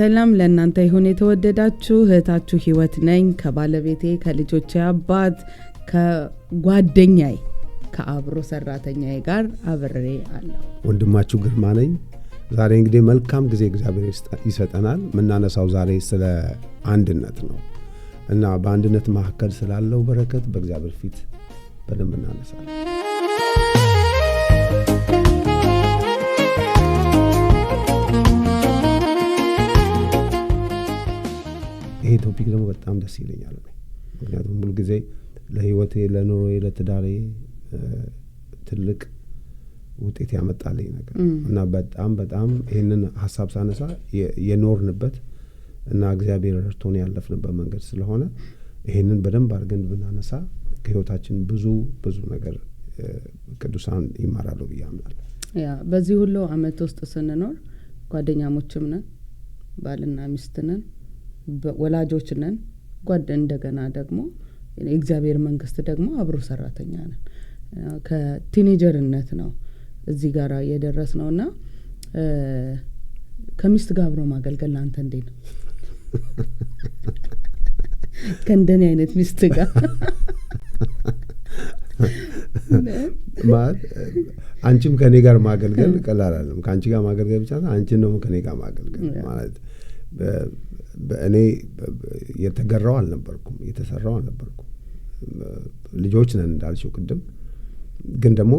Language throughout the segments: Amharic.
ሰላም ለእናንተ ይሁን የተወደዳችሁ እህታችሁ ህይወት ነኝ ከባለቤቴ ከልጆቼ አባት ከጓደኛዬ ከአብሮ ሰራተኛዬ ጋር አብሬ አለሁ። ወንድማችሁ ግርማ ነኝ። ዛሬ እንግዲህ መልካም ጊዜ እግዚአብሔር ይሰጠናል። ምናነሳው ዛሬ ስለ አንድነት ነው እና በአንድነት መካከል ስላለው በረከት በእግዚአብሔር ፊት በደንብ እናነሳለን። ይሄ ቶፒክ ደግሞ በጣም ደስ ይለኛል። ምክንያቱም ሁሉ ጊዜ ለህይወቴ ለኑሮዬ ለትዳሬ ትልቅ ውጤት ያመጣልኝ ነገር እና በጣም ይሄንን ሐሳብ ሳነሳ የኖርንበት እና እግዚአብሔር ረድቶን ያለፍንበት መንገድ ስለሆነ ይሄንን በደንብ አድርገን ብናነሳ ከህይወታችን ብዙ ነገር ቅዱሳን ይማራሉ ብዬ አምናለሁ። ያ በዚህ ሁሉ አመት ውስጥ ስንኖር ጓደኛሞችም ነን፣ ባልና ሚስት ነን፣ ወላጆች ነን፣ እንደገና ደግሞ የእግዚአብሔር መንግስት ደግሞ አብሮ ሰራተኛ ነን። ከቲኔጀርነት ነው እዚህ ጋር የደረስነውና ከሚስት ጋር አብሮ ማገልገል አንተ እንዴት ነው? ከእንደኔ አይነት ሚስት ጋር ማለት አንቺም ከኔ ጋር ማገልገል ቀላል አይደለም። ካንቺ ጋር ማገልገል ብቻ ነው፣ አንቺ ነው ከኔ ጋር ማገልገል ማለት በእኔ የተገራው አልነበርኩም፣ የተሰራው አልነበርኩም። ልጆች ነን እንዳልሽው ቅድም፣ ግን ደግሞ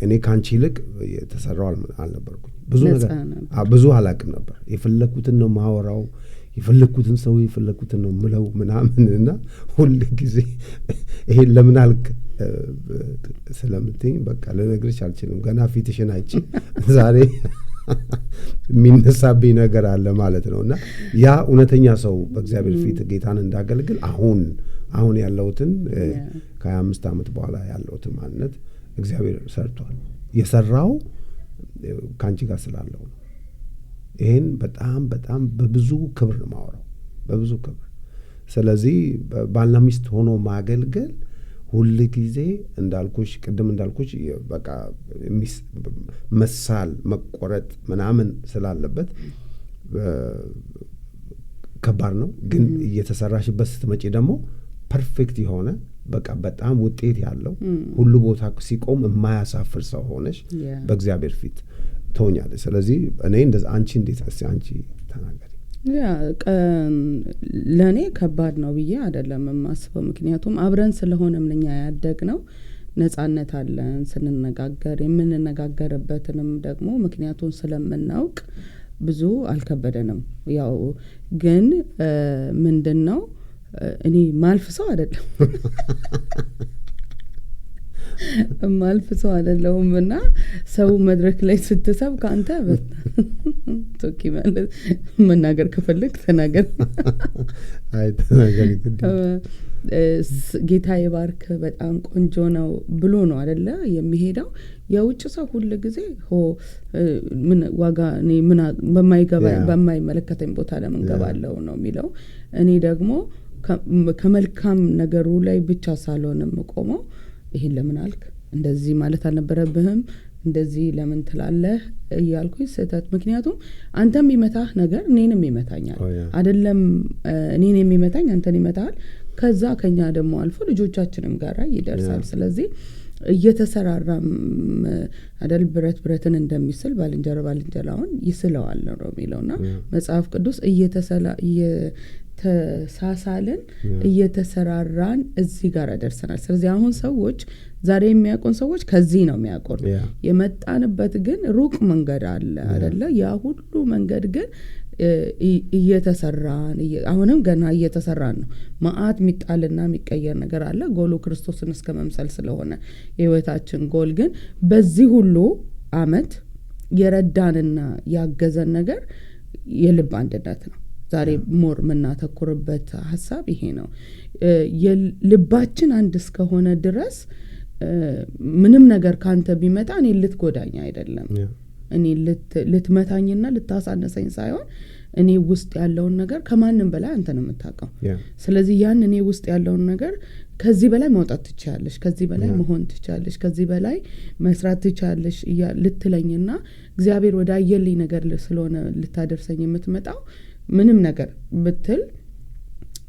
እኔ ካንቺ ይልቅ የተሰራው አልነበርኩም። ብዙ አላቅም ነበር። የፈለኩትን ነው ማወራው፣ የፈለኩትን ሰው የፈለኩትን ነው ምለው ምናምንና ሁሉ ጊዜ ይሄን ለምን አልክ ስለምትኝ በቃ ልነግርሽ አልችልም። ገና ፊትሽን አይቼ ዛሬ የሚነሳብኝ ነገር አለ ማለት ነውና ያ እውነተኛ ሰው በእግዚአብሔር ፊት ጌታን እንዳገልግል አሁን ያለውትን ከ25 ዓመት በኋላ ያለውትን ማንነት እግዚአብሔር ሰርቷል። የሰራው ካንቺ ጋር ስላለው ነው። ይሄን በጣም በብዙ ክብር ማወራው፣ በብዙ ክብር። ስለዚህ ባልና ሚስት ሆኖ ማገልገል ሁሉ ጊዜ ቅድም እንዳልኩሽ በቃ መሳል መቆረጥ ምናምን ስላለበት ከባድ ነው። ግን እየተሰራሽበት ስትመጪ ደግሞ ፐርፌክት የሆነ በቃ በጣም ውጤት ያለው ሁሉ ቦታ ሲቆም የማያሳፍር ሰው ሆነሽ በእግዚአብሔር ፊት ትሆኛለሽ። ስለዚህ እኔ እንደዛ አንቺ እንዴት አንቺ ተናገሪ። ያ ለኔ ከባድ ነው ብዬ አይደለም የማስበው። ምክንያቱም አብረን ስለሆነም ለኛ ያደግነው ነጻነት አለን ስንነጋገር፣ የምንነጋገርበትንም ደግሞ ምክንያቱም ስለምናውቅ ብዙ አልከበደንም። ያው ግን ምንድነው እኔ ማልፍ ሰው አይደለም ማልፍ ሰው አይደለሁምና ሰው መድረክ ላይ ስትሰብክ አንተ ቶኪ ማለት መናገር ከፈለክ ተናገር። አይ ተናገሪ ግድ ጌታ ይባርክ በጣም ቆንጆ ነው ብሎ ነው አይደለ የሚሄደው። የውጭ ሰው ሁሉ ጊዜ ምን ዋጋ ምን በማይመለከተኝ ቦታ ለምን ገባለው ነው የሚለው። እኔ ደግሞ ከመልካም ነገሩ ላይ ብቻ ሳልሆንም ቆመው ይሄን ለምን አልክ፣ እንደዚህ ማለት አልነበረብህም፣ እንደዚህ ለምን ትላለህ እያልኩኝ ስህተት። ምክንያቱም አንተም የሚመታህ ነገር እኔንም ይመታኛል አይደለም፣ እኔን የሚመታኝ አንተን ይመታል። ከዛ ከኛ ደግሞ አልፎ ልጆቻችንም ጋር ይደርሳል። ስለዚህ እየተሰራራም አይደል ብረትን እንደሚስል ባልንጀራውን ይስለዋል ነው የሚለውና መጽሐፍ ቅዱስ ተሳሳልን እየተሰራራን እዚህ ጋር ደርሰናል። ስለዚህ አሁን ሰዎች ዛሬ የሚያቆን ሰዎች ከዚህ ነው የሚያቆን። የመጣንበት ግን ሩቅ መንገድ አለ አይደለ? ያ ሁሉ መንገድ ግን እየተሰራን አሁንም ገና እየተሰራን ነው። ማአት ሚጣልና የሚቀየር ነገር አለ። ጎሉ ክርስቶስን እስከ መምሰል ስለሆነ የህይወታችን ጎል ግን በዚህ ሁሉ አመት የረዳንና ያገዘን ነገር የልብ አንድነት ነው። ዛሬ ሞር መናተኩርበት ሐሳብ ይሄ ነው። የልባችን አንድ እስከሆነ ድረስ ምንም ነገር ካንተ ቢመጣ እኔ ልትጎዳኝ አይደለም፣ እኔ ልትመታኝና ልታሳነሰኝ ሳይሆን እኔ ውስጥ ያለውን ነገር ከማንም በላይ አንተ ነው የምታውቀው። ስለዚህ ያን እኔ ውስጥ ያለውን ነገር ከዚህ በላይ ማውጣት ትችያለሽ፣ ከዚህ በላይ መሆን ትችያለሽ፣ ከዚህ በላይ መስራት ትችያለሽ ልትለኝና እግዚአብሔር ወደ አየልኝ ነገር ስለሆነ ልታደርሰኝ የምትመጣው ምንም ነገር ብትል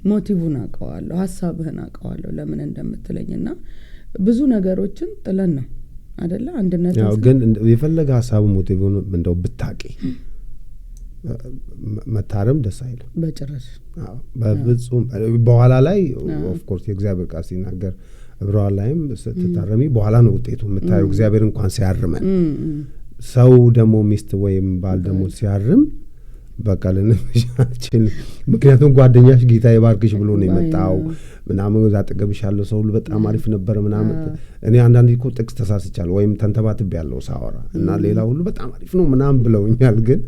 ሞቲቭን አውቀዋለሁ፣ ሐሳብህን አውቀዋለሁ ለምን እንደምትለኝና ብዙ ነገሮችን ጥለን ነው አይደለ አንድነት ያው ግን የፈለገ ሐሳቡ ሞቲቭን እንደው ብታቂ መታረም ደስ አይልም በጭራሽ። በፍጹም በኋላ ላይ ኦፍ ኮርስ የእግዚአብሔር ቃል ሲናገር ዕብራውያን ላይም ስትታረሚ በኋላ ነው ውጤቱ የምታየው። እግዚአብሔር እንኳን ሲያርመን ሰው ደግሞ ሚስት ወይም ባል ደግሞ ሲያርም በቃ ለነሽአችን ምክንያቱም ጓደኛሽ ጌታ ይባርክሽ ብሎ ነው የመጣው ምናምን አጠገብሽ ያለው ሰው በጣም አሪፍ ነበር ምናምን። እኔ አንዳንዴ እኮ ጥቅስ ተሳስቻለሁ ወይም ተንተባትብ ያለው ሳወራ እና ሌላ ሁሉ በጣም አሪፍ ነው ምናምን ብለውኛል። ግን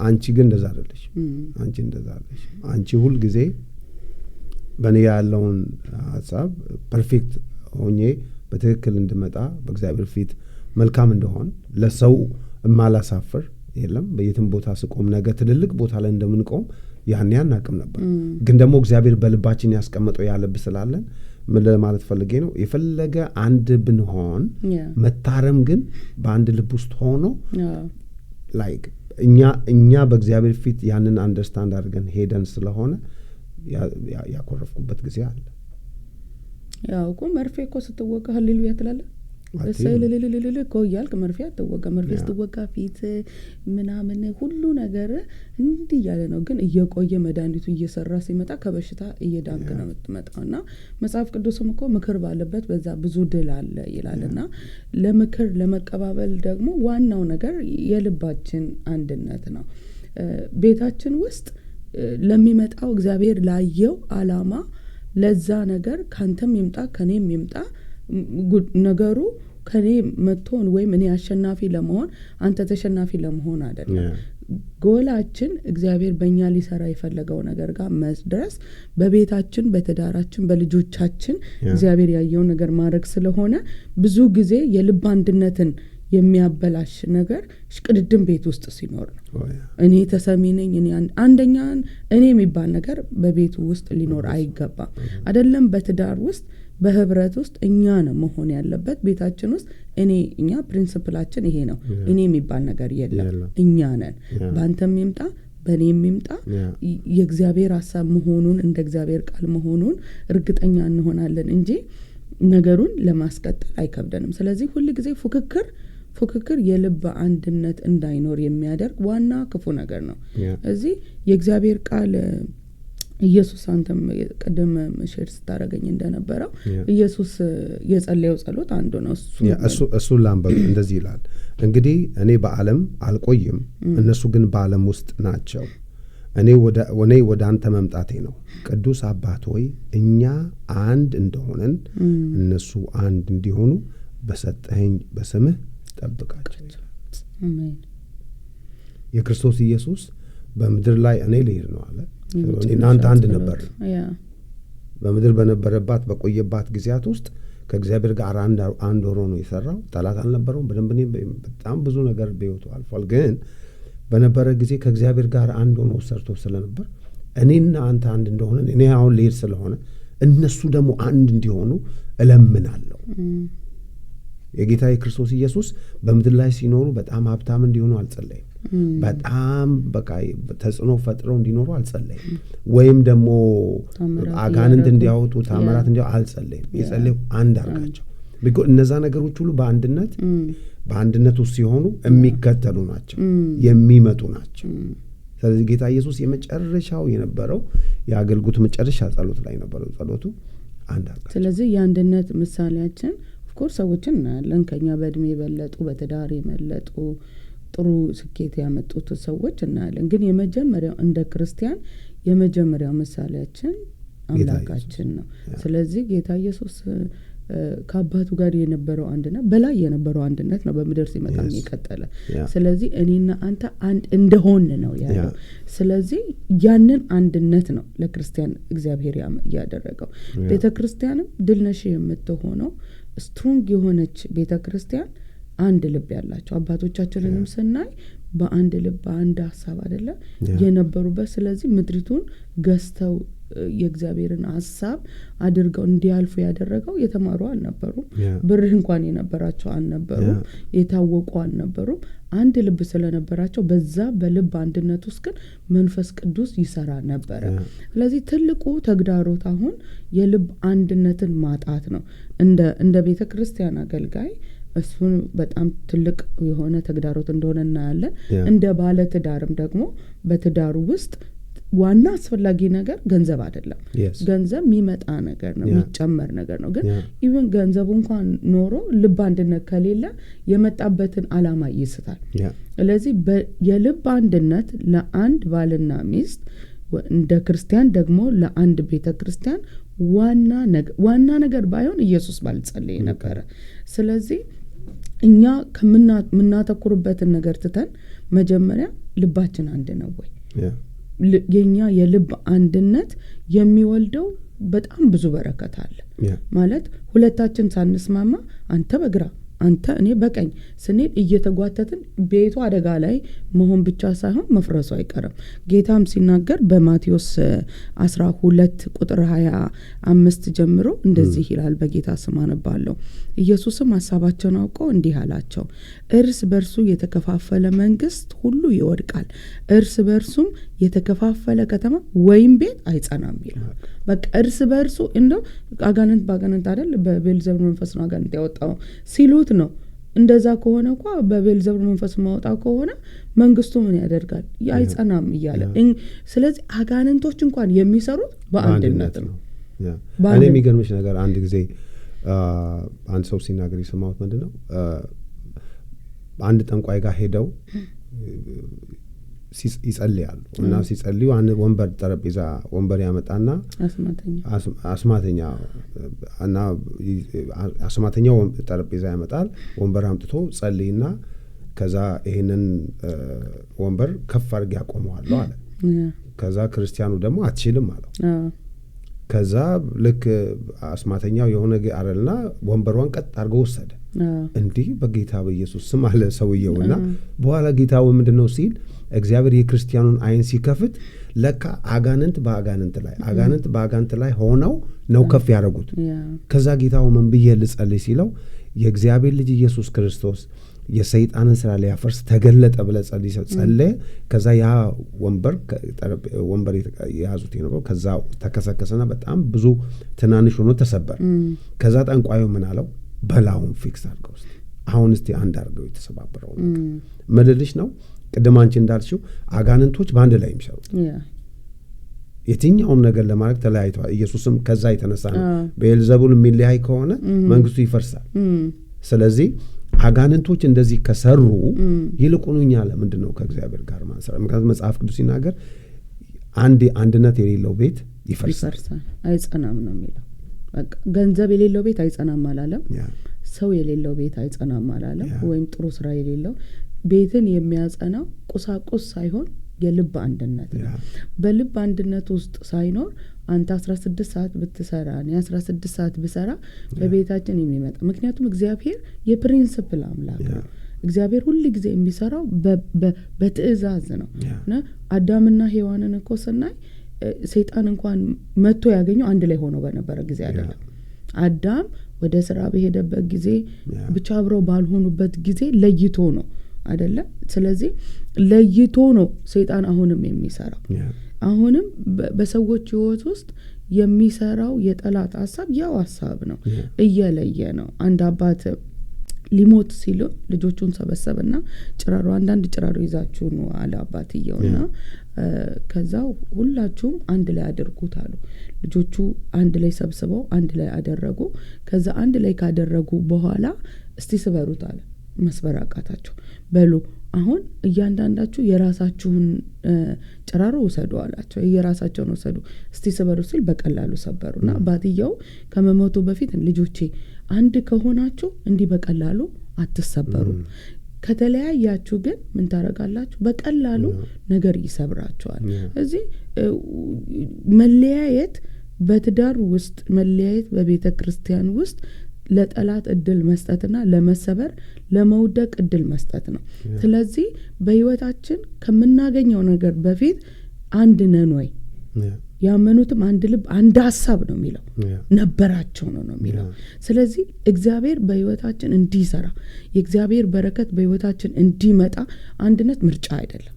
አንቺ ግን እንደዛ አይደለሽ። አንቺ እንደዛ አይደለሽ። አንቺ ሁሉ ጊዜ በእኔ ያለውን ሐሳብ ፐርፌክት ሆኜ በትክክል እንድመጣ በእግዚአብሔር ፊት መልካም እንደሆን ለሰው ማላሳፈር የለም። በየትም ቦታ ስቆም ነገ ትልልቅ ቦታ ላይ እንደምንቆም ያን አናቅም ነበር። ግን ደግሞ እግዚአብሔር በልባችን ያስቀመጠው ያለብ ስላለን ምን ለማለት ፈልጌ ነው የፈለገ አንድ ብንሆን መታረም ግን በአንድ ልብ ውስጥ ሆኖ ላይክ እኛ በእግዚአብሔር ፊት ያንን አንደርስታንድ አድርገን ሄደን ስለሆነ ያኮረፍኩበት ጊዜ አለ። ያው እኮ መርፌ እኮ ስትወጋ ሃሌሉያ ትላለህ ለሰይልልልልል እኮ እያልክ መርፌ አትወጋ። መርፌ ስትወጋ ፊት ምናምን ሁሉ ነገር እንዲህ ያለ ነው። ግን እየቆየ መድኃኒቱ እየሰራ ሲመጣ ከበሽታ እየዳንክ ነው የምትመጣውና መጽሐፍ ቅዱስም እኮ ምክር ባለበት በዛ ብዙ ድል አለ ይላልና ለምክር ለመቀባበል ደግሞ ዋናው ነገር የልባችን አንድነት ነው። ቤታችን ውስጥ ለሚመጣው እግዚአብሔር ላየው አላማ ለዛ ነገር ካንተም ይምጣ ከኔም ይምጣ ነገሩ ከኔ መጥቶን ወይም እኔ አሸናፊ ለመሆን አንተ ተሸናፊ ለመሆን አይደለም። ጎላችን እግዚአብሔር በእኛ ሊሰራ የፈለገው ነገር ጋር መድረስ በቤታችን በትዳራችን በልጆቻችን እግዚአብሔር ያየው ነገር ማድረግ ስለሆነ ብዙ ጊዜ የልብ አንድነትን የሚያበላሽ ነገር ሽቅድድም ቤት ውስጥ ሲኖር ነው። እኔ ተሰሚ ነኝ እኔ አንደኛን እኔ የሚባል ነገር በቤቱ ውስጥ ሊኖር አይገባም። አይደለም በትዳር ውስጥ በህብረት ውስጥ እኛ ነው መሆን ያለበት። ቤታችን ውስጥ እኛ ፕሪንሲፕላችን ይሄ ነው። እኔ የሚባል ነገር የለም። እኛ ነን። ባንተም ይምጣ በኔም ይምጣ የእግዚአብሔር ሐሳብ መሆኑን እንደ እግዚአብሔር ቃል መሆኑን እርግጠኛ እንሆናለን እንጂ ነገሩን ለማስቀጠል አይከብደንም። ስለዚህ ሁሉ ጊዜ ፉክክር የልብ አንድነት እንዳይኖር የሚያደርግ ዋና ክፉ ነገር ነው። እዚህ የእግዚአብሔር ቃል ኢየሱስ አንተም ቀደም ሼር ስታረገኝ እንደነበረው ኢየሱስ የጸለየው ጸሎት አንዱ ነው። እሱ ላምበብ እንደዚህ ይላል፣ እንግዲህ እኔ በዓለም አልቆይም፣ እነሱ ግን በዓለም ውስጥ ናቸው። እኔ ወደ አንተ መምጣቴ ነው። ቅዱስ አባት ሆይ እኛ አንድ እንደሆነን እነሱ አንድ እንዲሆኑ በሰጠኸኝ በስምህ ጠብቃቸው። አሜን። የክርስቶስ ኢየሱስ በምድር ላይ እኔ ልሄድ ነው አለ። እናንተ አንድ ነበር። በምድር በነበረባት በቆየባት ጊዜያት ውስጥ ከእግዚአብሔር ጋር አንድ ሆኖ ነው የሰራው። ጠላት አልነበረውም። በጣም ብዙ ነገር በሕይወቱ አልፏል። ግን በነበረ ጊዜ ከእግዚአብሔር ጋር አንድ ሆኖ ሰርቶ ስለነበር እኔና አንተ አንድ እንደሆነ እኔ አሁን ልሄድ ስለሆነ እነሱ ደግሞ አንድ እንዲሆኑ እለምናለሁ። የጌታ የክርስቶስ ኢየሱስ በምድር ላይ ሲኖሩ በጣም ሀብታም እንዲሆኑ አልጸለይም። በጣም በቃ ተጽዕኖ ፈጥረው እንዲኖሩ አልጸለይም። ወይም ደግሞ አጋንንት እንዲያወጡ ታምራት እንዲያወጡ አልጸለይም። የጸለዩ አንድ አርጋቸው። እነዛ ነገሮች ሁሉ በአንድነት ውስጥ ሲሆኑ የሚከተሉ ናቸው፣ የሚመጡ ናቸው። ስለዚህ ጌታ ኢየሱስ የመጨረሻው የነበረው የአገልግሎት መጨረሻ ጸሎት ላይ ነበረው ጸሎቱ አንድ አርጋቸው። ስለዚህ የአንድነት ምሳሌያችን ኦፍኮርስ ሰዎችን እናያለን ከኛ በእድሜ የበለጡ በትዳር የመለጡ ጥሩ ስኬት ያመጡት ሰዎች እናያለን። ግን የመጀመሪያው እንደ ክርስቲያን የመጀመሪያው ምሳሌያችን አምላካችን ነው። ስለዚህ ጌታ ኢየሱስ ከአባቱ ጋር የነበረው አንድነት በላይ የነበረው አንድነት ነው በምድር ሲመጣ የቀጠለ። ስለዚህ እኔና አንተ አንድ እንደሆን ነው ያለው። ስለዚህ ያንን አንድነት ነው ለክርስቲያን እግዚአብሔር ያደረገው። ቤተክርስቲያንም ድልነሽ የምትሆነው ስትሮንግ የሆነች ቤተክርስቲያን አንድ ልብ ያላቸው አባቶቻችንንም ስናይ በአንድ ልብ በአንድ ሐሳብ አይደለ የነበሩበት። ስለዚህ ምድሪቱን ገዝተው የእግዚአብሔርን ሐሳብ አድርገው እንዲያልፉ ያደረገው የተማሩ አልነበሩም፣ ብር እንኳን የነበራቸው አልነበሩም፣ የታወቁ አልነበሩም። አንድ ልብ ስለነበራቸው በዛ በልብ አንድነት ውስጥ ግን መንፈስ ቅዱስ ይሰራ ነበር። ስለዚህ ትልቁ ተግዳሮት አሁን የልብ አንድነትን ማጣት ነው። እንደ ቤተክርስቲያን አገልጋይ እሱን በጣም ትልቅ የሆነ ተግዳሮት እንደሆነ እናያለን። እንደ ባለ ትዳርም ደግሞ በትዳሩ ውስጥ ዋና አስፈላጊ ነገር ገንዘብ አይደለም። ገንዘብ የሚመጣ ነገር ነው፣ የሚጨመር ነገር ነው። ግን ኢቭን ገንዘቡ እንኳን ኖሮ ልብ አንድነት ከሌለ የመጣበትን አላማ ይስታል። ስለዚህ የልብ አንድነት ለአንድ ባልና ሚስት እንደ ክርስቲያን ደግሞ ለአንድ ቤተክርስቲያን ዋና ነገር ባይሆን ኢየሱስ ባልጸለየ ነበር። ስለዚህ እኛ ከምናተኩርበትን ነገር ትተን መጀመሪያ ልባችን አንድ ነው ወይ? የኛ የልብ አንድነት የሚወልደው በጣም ብዙ በረከት አለ። ማለት ሁለታችን ሳንስማማ አንተ በግራ አንተ እኔ በቀኝ ስንል እየተጓተትን ቤቱ አደጋ ላይ መሆን ብቻ ሳይሆን መፍረሱ አይቀርም። ጌታም ሲናገር በማቴዎስ 12 ቁጥር 25 ጀምሮ እንደዚህ ይላል። በጌታ ስም አነባለሁ። ኢየሱስም ሐሳባቸውን አውቆ እንዲህ አላቸው፣ እርስ በርሱ የተከፋፈለ መንግስት ሁሉ ይወድቃል፣ እርስ በርሱም የተከፋፈለ ከተማ ወይም ቤት አይጸናም ይላል። በቃ እርስ በርሱ እንደው አጋንንት ባጋንንት አይደል በቤልዘቡል መንፈስ ነው አጋንንት ያወጣው ሲሉት ነው። እንደዛ ከሆነ እንኳን በቤልዘቡል መንፈስ ማውጣው ከሆነ መንግስቱ ምን ያደርጋል? አይጸናም ይያለ። ስለዚህ አጋንንቶች እንኳን የሚሰሩት በአንድነት ነው። እኔ የሚገርምሽ ነገር አንድ ጊዜ አንድ ሰው ሲናገር የሰማሁት ምንድነው አንድ ጠንቋይ ጋር ሄደው ይጸልያሉ እና ሲጸልዩ አንድ ወንበር ጠረጴዛ ወንበር ያመጣና አስማተኛ እና አስማተኛው ጠረጴዛ ያመጣል። ወንበር አምጥቶ ጸልይና ከዛ ይሄንን ወንበር ከፍ አድርጌ ያቆመዋለሁ አለ። ከዛ ክርስቲያኑ ደግሞ አትችልም አለው። ከዛ ልክ አስማተኛው የሆነ አረልና ወንበሯን ቀጥ አድርጎ ወሰደ። እንዲህ በጌታ በኢየሱስ ስም አለ ሰውየውና በኋላ ጌታው ምንድነው ሲል እግዚአብሔር የክርስቲያኑን አይን ሲከፍት ለካ አጋንንት በአጋንንት ላይ ሆነው ነው ከፍ ያደረጉት። ከዛ ጌታው ምን ብዬ ልጸልይ ሲለው የእግዚአብሔር ልጅ ኢየሱስ ክርስቶስ የሰይጣንን ስራ ሊያፈርስ ተገለጠ ብለ ጸለየ። ከዛ ያ ወንበር የያዙት ነው ከዛ ተከሰከሰና በጣም ብዙ ትናንሽ ሆኖ ተሰበር። ከዛ ጠንቋዩ ምን አለው? በላውን ፊክስ አድርገው እስቲ አሁን እስቲ አንድ አድርገው የተሰባበረው ነገር ምልልሽ ነው። ቅድም አንቺ እንዳልሽው አጋንንቶች በአንድ ላይ የሚሰሩ የትኛውም ነገር ለማድረግ ተለያይተዋል። ኢየሱስም ከዛ የተነሳ ነው ቤልዘቡል የሚለያይ ከሆነ መንግስቱ ይፈርሳል። ስለዚህ አጋንንቶች እንደዚህ ከሰሩ ይልቁኑ እኛ ለምንድነው ከእግዚአብሔር ጋር ማንሰራ? ምክንያቱም መጽሐፍ ቅዱስ ሲናገር አንድነት የሌለው ቤት ይፈርሳል አይጸናም ነው የሚለው። በቃ ገንዘብ የሌለው ቤት አይጸናም አላለም። ሰው የሌለው ቤት አይጸናም አላለም። ወይም ጥሩ ስራ የሌለው ቤትን የሚያጸናው ቁሳቁስ ሳይሆን የልብ አንድነት ነው። በልብ አንድነት ውስጥ ሳይኖር አንተ 16 ሰዓት ብትሰራ እኔ 16 ሰዓት ብሰራ በቤታችን የሚመጣ ምክንያቱም እግዚአብሔር የፕሪንሲፕል አምላክ ነው። እግዚአብሔር ሁሉ ጊዜ የሚሰራው በትእዛዝ ነው። እና አዳምና ሔዋንን እኮ ስናይ ሰይጣን እንኳን መጥቶ ያገኘው አንድ ላይ ሆኖ በነበረ ጊዜ አይደለም። አዳም ወደ ስራ በሄደበት ጊዜ ብቻ አብረው ባልሆኑበት ጊዜ ለይቶ ነው አይደለ? ስለዚህ ለይቶ ነው ሰይጣን አሁንም የሚሰራው። አሁንም በሰዎች ህይወት ውስጥ የሚሰራው የጠላት ሐሳብ ያው ሐሳብ ነው። እየለየ ነው። አንድ አባት ሊሞት ሲሉ ልጆቹን ሰበሰበና አንዳንድ ጭራሮ ይዛችሁ ነው አለ አባትየውና ከዛው ሁላችሁም አንድ ላይ አድርጉት አሉ። ልጆቹ አንድ ላይ ሰብስበው አንድ ላይ አደረጉ። ከዛ አንድ ላይ ካደረጉ በኋላ እስቲ ስበሩት አለ። መስበር አቃታቸው። በሉ አሁን እያንዳንዳችሁ የራሳችሁን ጭራሮ ወሰዱ አላቸው። የራሳቸውን ወሰዱ። እስቲ ስበሩ ሲል በቀላሉ ሰበሩና አባትየው ከመሞቱ በፊት ልጆቼ አንድ ከሆናችሁ እንዲህ በቀላሉ አትሰበሩ፣ ከተለያያችሁ ግን ምን ታረጋላችሁ? በቀላሉ ነገር ይሰብራችኋል። እዚህ መለያየት በትዳር ውስጥ መለያየት በቤተ ክርስቲያን ውስጥ ለጠላት እድል መስጠትና ለመሰበር ለመውደቅ እድል መስጠት ነው። ስለዚህ በህይወታችን ከምናገኘው ነገር በፊት አንድ ነን ወይ ያመኑትም አንድ ልብ አንድ ሐሳብ ነው የሚለው ነበራቸው ነው የሚለው። ስለዚህ እግዚአብሔር በህይወታችን እንዲሰራ የእግዚአብሔር በረከት በህይወታችን እንዲመጣ አንድነት ምርጫ አይደለም።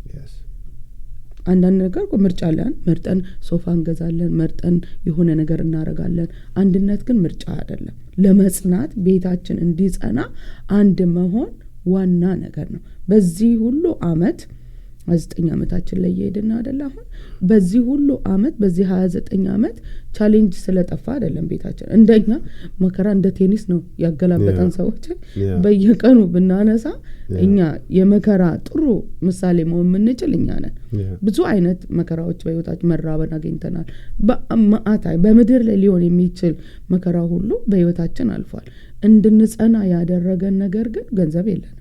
አንዳንድ ነገር ምርጫ አለን፣ መርጠን ሶፋ እንገዛለን፣ መርጠን የሆነ ነገር እናረጋለን። አንድነት ግን ምርጫ አይደለም። ለመጽናት ቤታችን እንዲጸና አንድ መሆን ዋና ነገር ነው። በዚህ ሁሉ አመት 29 አመታችን ላይ እየሄድን አይደል? አሁን በዚህ ሁሉ አመት በዚህ 29 አመት ቻሌንጅ ስለጠፋ አይደለም ቤታችን እንደኛ መከራ እንደ ቴኒስ ነው ያገላበጠን ሰዎች በየቀኑ ብናነሳ እኛ የመከራ ጥሩ ምሳሌ መሆን የምንችል እኛ ነን። ብዙ አይነት መከራዎች በህይወታችን መራበን አግኝተናል። በምድር ላይ ሊሆን የሚችል መከራ ሁሉ በህይወታችን አልፏል። እንድንጸና ያደረገን ነገር ግን ገንዘብ የለንም።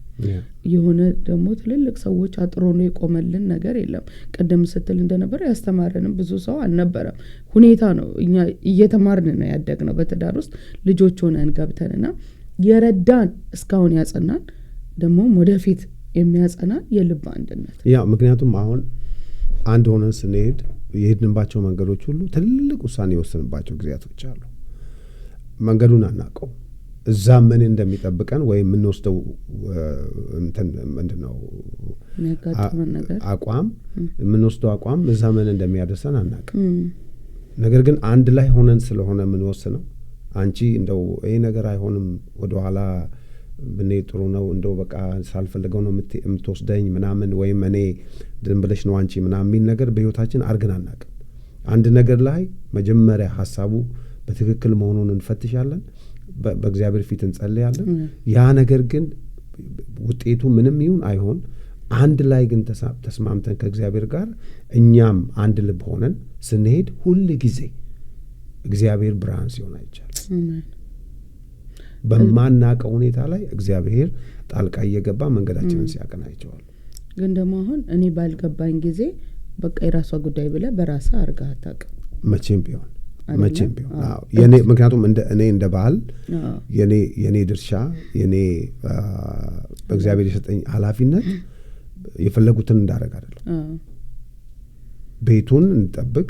የሆነ ደግሞ ትልልቅ ሰዎች አጥሮ ነው የቆመልን ነገር የለም። ቀደም ስትል እንደነበረ ያስተማረንም ብዙ ሰው አልነበረም። ሁኔታ ነው እኛ እየተማርን ነው ያደግነው በትዳር ውስጥ ልጆች ሆነን ገብተንና የረዳን እስካሁን ያጸናን ደግሞ ወደፊት የሚያጸናን የልብ አንድነት ያ ምክንያቱም አሁን አንድ ሆነን ስንሄድ የሄድንባቸው መንገዶች ሁሉ ትልልቅ ውሳኔ የወሰንባቸው ጊዜያቶች አሉ። መንገዱን አናውቀው እዛ ምን እንደሚጠብቀን ወይ የምንወስደው ምንድነው አቋም የምንወስደው አቋም እዛ ምን እንደሚያደርሰን አናውቅም። ነገር ግን አንድ ላይ ሆነን ስለሆነ የምንወስነው አንቺ እንደው ይሄ ነገር አይሆንም ወደ ኋላ ብኔ ጥሩ ነው እንደው በቃ ሳልፈልገው ነው የምትወስደኝ ምናምን ወይም እኔ ድን ብለሽ ነው አንቺ ምናምን የሚል ነገር በህይወታችን አርገን አናውቅም። አንድ ነገር ላይ መጀመሪያ ሐሳቡ በትክክል መሆኑን እንፈትሻለን፣ በእግዚአብሔር ፊት እንጸልያለን። ያ ነገር ግን ውጤቱ ምንም ይሁን አይሆን አንድ ላይ ግን ተስማምተን ከእግዚአብሔር ጋር እኛም አንድ ልብ ሆነን ስንሄድ ሁሉ ጊዜ እግዚአብሔር ብርሃን ሲሆን አይቻልም። በማናውቀው ሁኔታ ላይ እግዚአብሔር ጣልቃ እየገባ መንገዳችንን ሲያቀና አይቻልም። ግን ደግሞ አሁን እኔ ባልገባኝ ጊዜ በቃ የራሷ ጉዳይ ብለህ በራስህ አድርገህ አታውቅም መቼም ቢሆን የኔ ምክንያቱም እኔ እንደ ባህል የኔ ድርሻ የኔ በእግዚአብሔር የሰጠኝ ኃላፊነት የፈለጉትን እንዳደረግ አይደለም። ቤቱን እንጠብቅ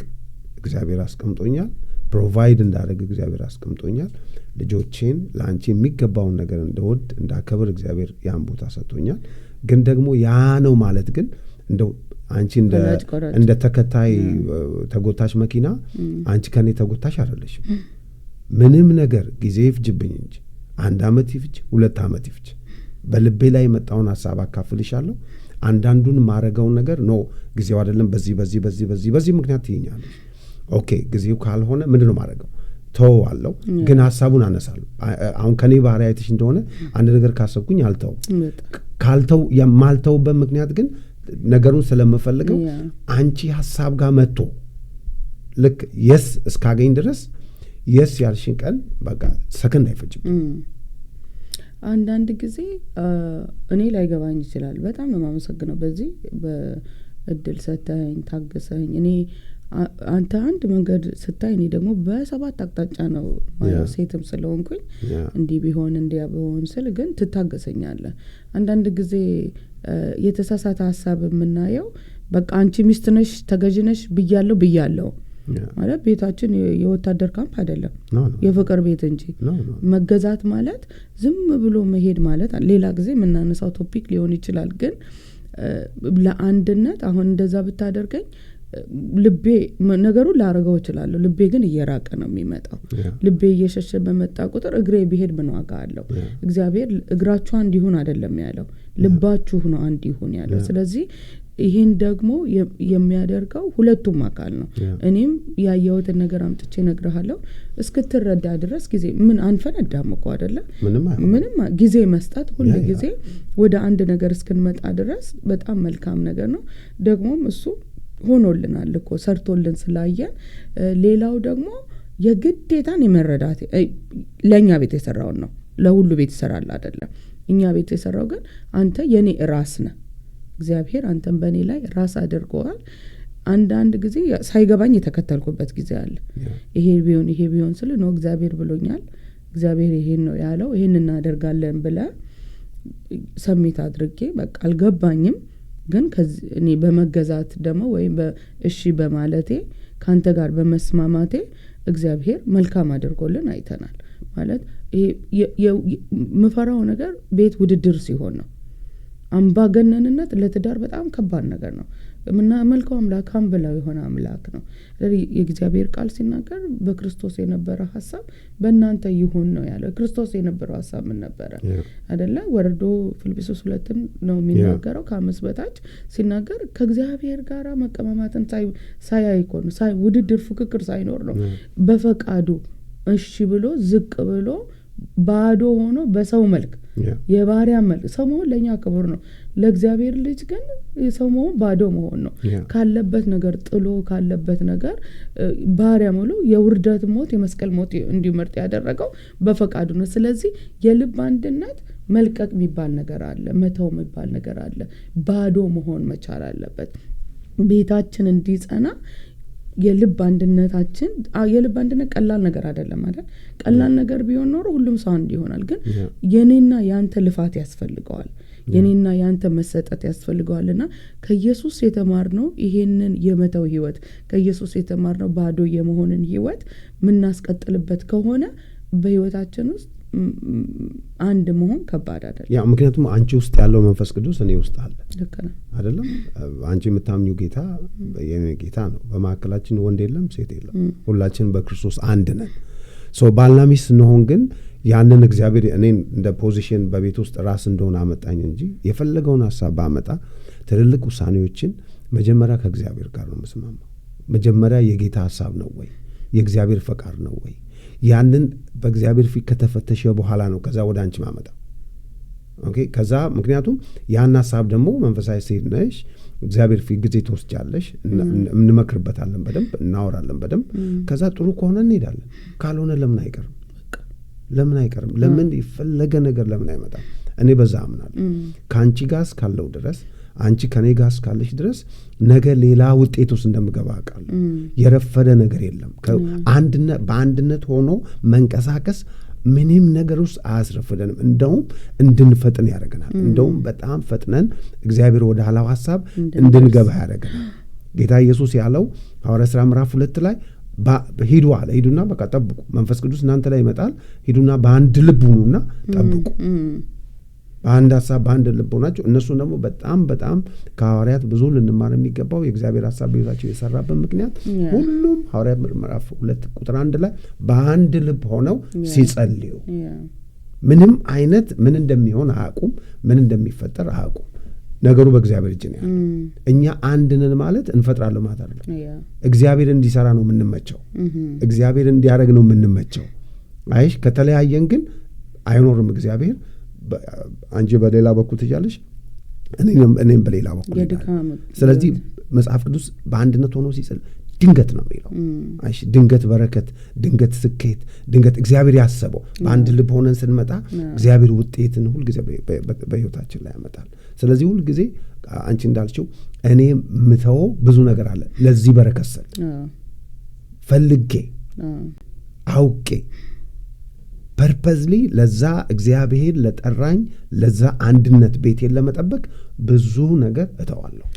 እግዚአብሔር አስቀምጦኛል። ፕሮቫይድ እንዳደረግ እግዚአብሔር አስቀምጦኛል። ልጆቼን ለአንቺ የሚገባውን ነገር እንደወድ እንዳከብር እግዚአብሔር ያን ቦታ ሰጥቶኛል። ግን ደግሞ ያ ነው ማለት ግን እንደው አንቺ እንደ ተከታይ ተጎታች መኪና አንቺ ከኔ ተጎታች አይደለሽም። ምንም ነገር ጊዜ ይፍጅብኝ እንጂ 1 አመት ይፍጅ 2 አመት ይፍጅ በልቤ ላይ የመጣውን ሐሳብ አካፍልሻለሁ። አንዳንዱን ማረጋውን ነገር ነው ጊዜው አይደለም በዚህ ምክንያት ትይኛለሽ። ኦኬ ጊዜው ካልሆነ ምንድነው ማረጋው ተወዋለሁ። ግን ሐሳቡን አነሳለሁ። አሁን ከኔ ባህሪ አይተሽ እንደሆነ አንድ ነገር ካሰብኩኝ ካልተው የማልተውበት ምክንያት ግን ነገሩን ስለምፈልገው አንቺ ሐሳብ ጋር መጥቶ ልክ የስ እስካገኝ ድረስ የስ ያልሽን ቀን በቃ ሰከንድ አይፈጅም። አንዳንድ ጊዜ እኔ ላይ ገባኝ ይችላል። በጣም ነው የማመሰግነው በዚህ በእድል ሰተኝ ታገሰኝ። እኔ አንተ አንድ መንገድ ስታይ እኔ ደግሞ በሰባት አቅጣጫ ነው ማለት ሴትም ስለሆንኩኝ እንዲህ ቢሆን እንዲያ ቢሆን ስል ግን ትታገሰኛለህ። አንዳንድ ጊዜ የተሳሳተ ሐሳብ የምናየው በቃ አንቺ ሚስት ነሽ ተገዥ ነሽ ብያለሁ ማለት ቤታችን የወታደር ካምፕ አይደለም የፍቅር ቤት እንጂ መገዛት ማለት ዝም ብሎ መሄድ ማለት ሌላ ጊዜ የምናነሳው ቶፒክ ሊሆን ይችላል። ግን ለአንድነት አሁን እንደዛ ብታደርገኝ ልቤ ነገሩን ላረጋው ይችላል። ልቤ ግን እየራቀ ነው የሚመጣው። ልቤ እየሸሸ በመጣ ቁጥር እግሬ ቢሄድ ምን ዋጋ አለው? እግዚአብሔር እግራችሁ አንድ ይሁን አይደለም ያለው ልባችሁ ነው አንድ ይሁን ያለው። ስለዚህ ይሄን ደግሞ የሚያደርገው ሁለቱም አካል ነው። እኔም ያየሁትን ነገር አምጥቼ ነግረሃለሁ እስክትረዳ ድረስ ጊዜ ምን አንፈነዳም እኮ አይደለ? ምንም ጊዜ መስጠት ሁሉ ጊዜ ወደ አንድ ነገር እስክንመጣ ድረስ በጣም መልካም ነገር ነው። ደግሞም እሱ ሆኖልናል እኮ ሰርቶልን ስላየን። ሌላው ደግሞ የግዴታን የመረዳት ለኛ ቤት የሰራው ነው ለሁሉ ቤት ይሰራል አይደለም። እኛ ቤት የሰራው ግን አንተ የኔ ራስ ነህ። እግዚአብሔር አንተን በእኔ ላይ ራስ አድርጎዋል። አንዳንድ ጊዜ ሳይገባኝ የተከተልኩበት ጊዜ አለ። ይሄ ቢሆን ስል ነው እግዚአብሔር ብሎኛል እግዚአብሔር ይሄን ነው ያለው ይሄን እናደርጋለን ብለ ሰሚት አድርጌ በቃ አልገባኝም ግን እኔ በመገዛት ደግሞ ወይም በእሺ በማለቴ ካንተ ጋር በመስማማቴ እግዚአብሔር መልካም አድርጎልን አይተናል ማለት መፈራው ነገር ቤት ውድድር ሲሆን ነው አምባገነንነት ለትዳር በጣም ከባድ ነገር ነው ምንና መልካም አምላክ አምብላው የሆነ አምላክ ነው የእግዚአብሔር ቃል ሲናገር በክርስቶስ የነበረ ሐሳብ በእናንተ ይሁን ነው ያለው ክርስቶስ የነበረው ሐሳብ ምን ነበር አይደለ ወርዶ ፊልጵስዩስ 2 ነው የሚናገረው ከ5 በታች ሲናገር ከእግዚአብሔር ጋር መቀማማትን ሳይኮን ውድድር ፉክክር ሳይኖር ነው በፈቃዱ እሺ ብሎ ዝቅ ብሎ ባዶ ሆኖ በሰው መልክ የባሪያ መልክ ሰው መሆን ለኛ ክብር ነው ለእግዚአብሔር ልጅ ግን ሰው መሆን ባዶ መሆን ነው ካለበት ነገር ጥሎ ካለበት ነገር ባሪያ ሙሉ የውርደት ሞት የመስቀል ሞት እንዲመርጥ ያደረገው በፈቃዱ ነው ስለዚህ የልብ አንድነት መልቀቅ የሚባል ነገር አለ መተው የሚባል ነገር አለ ባዶ መሆን መቻል አለበት ቤታችን እንዲጸና የልብ አንድነታችን የልብ አንድነት ቀላል ነገር አይደለም አይደል ቀላል ነገር ቢሆን ኖሮ ሁሉም ሰው አንድ ይሆናል ግን የኔና ያንተ ልፋት ያስፈልገዋል የኔና ያንተ መሰጠት ያስፈልገዋልና ከኢየሱስ የተማርነው ይሄንን የመተው ህይወት ከኢየሱስ የተማርነው ባዶ የመሆንን ህይወት ምናስቀጥልበት ከሆነ በህይወታችን ውስጥ አንድ መሆን ከባድ አይደለም ያ ምክንያቱም አንቺ ውስጥ ያለው መንፈስ ቅዱስ እኔ ውስጥ አለ አይደለም አንቺ የምታምኚው ጌታ የኔ ጌታ ነው በማከላችን ወንድ የለም ሴት የለም ሁላችን በክርስቶስ አንድ ነን ባልና ሚስት እንሆን ግን ያንን እግዚአብሔር እኔን እንደ ፖዚሽን በቤት ውስጥ ራስ እንደሆነ አመጣኝ እንጂ የፈለገውን ሐሳብ ባመጣ ትልልቅ ውሳኔዎችን መጀመሪያ ከእግዚአብሔር ጋር ነው መስማማው መጀመሪያ የጌታ ሐሳብ ነው ወይ የእግዚአብሔር ፈቃድ ነው ወይ ያንን በእግዚአብሔር ፊት ከተፈተሸ በኋላ ነው ከዛ ወደ አንቺ ማመጣ ኦኬ ከዛ ምክንያቱም ያን ሐሳብ ደግሞ መንፈሳዊ ሴት ነሽ እግዚአብሔር ፊት ጊዜ ተወስጃለሽ እንመክርበታለን በደንብ እናወራለን በደንብ ከዛ ጥሩ ከሆነ እንሄዳለን ካልሆነ ለምን አይቀርም ለምን ይፈለገ ነገር ለምን አይመጣም እኔ በዛ አምናለሁ ካንቺ ጋር እስካለው ድረስ አንቺ ከኔ ጋር እስካለሽ ድረስ ነገ ሌላ ውጤት ውስጥ እንደምገባ አውቃለሁ የረፈደ ነገር የለም በአንድነት ሆኖ መንቀሳቀስ ምንም ነገር ውስጥ አያስረፍደንም እንደውም እንድንፈጥን ያደርገናል እንደውም በጣም ፈጥነን እግዚአብሔር ወደ ሐላው ሐሳብ እንድንገባ ያደርገናል ጌታ ኢየሱስ ያለው ሐዋርያት ሥራ ምዕራፍ 2 ላይ ሂዱና በቃ ጠብቁ መንፈስ ቅዱስ እናንተ ላይ ይመጣል ሂዱና በአንድ ልብ ሁኑና ጠብቁ በአንድ ሐሳብ በአንድ ልብ ሆናችሁ እነሱ ደግሞ በጣም ከሐዋርያት ብዙ ልንማር የሚገባው የእግዚአብሔር ሐሳብ በሕይወታቸው የሰራበት ምክንያት ሁሉም ሐዋርያት ምዕራፍ 2 ቁጥር 1 ላይ በአንድ ልብ ሆነው ሲጸልዩ ምንም አይነት ምን እንደሚሆን አያውቁም ምን እንደሚፈጠር አያውቁም ነገሩ በእግዚአብሔር እጅ ነው እኛ አንድ ነን ማለት እንፈጥራለን ማለት አይደለም እግዚአብሔር እንዲሰራ ነው የምንመቸው እግዚአብሔር እንዲያደርግ ነው የምንመቸው አይሽ ከተለያየን ግን አይኖርም እግዚአብሔር አንቺ በሌላ በኩል ትያለሽ እኔም በሌላ በኩል ስለዚህ መጽሐፍ ቅዱስ በአንድነት ሆኖ ሲጸል ድንገት ነው የሚለው አይሽ ድንገት በረከት ድንገት ስኬት ድንገት እግዚአብሔር ያሰበው በአንድ ልብ ሆነን ስንመጣ እግዚአብሔር ውጤትን ሁሉ ጊዜ በህይወታችን ላይ ያመጣል ስለዚህ ሁሉ ጊዜ አንቺ እንዳልችው እኔ ምተው ብዙ ነገር አለ ለዚህ በረከት ሰል ፈልጌ አውቄ ፐርፐዝሊ ለዛ እግዚአብሔር ለጠራኝ ለዛ አንድነት ቤቴን ለመጠበቅ ብዙ ነገር እተዋለሁ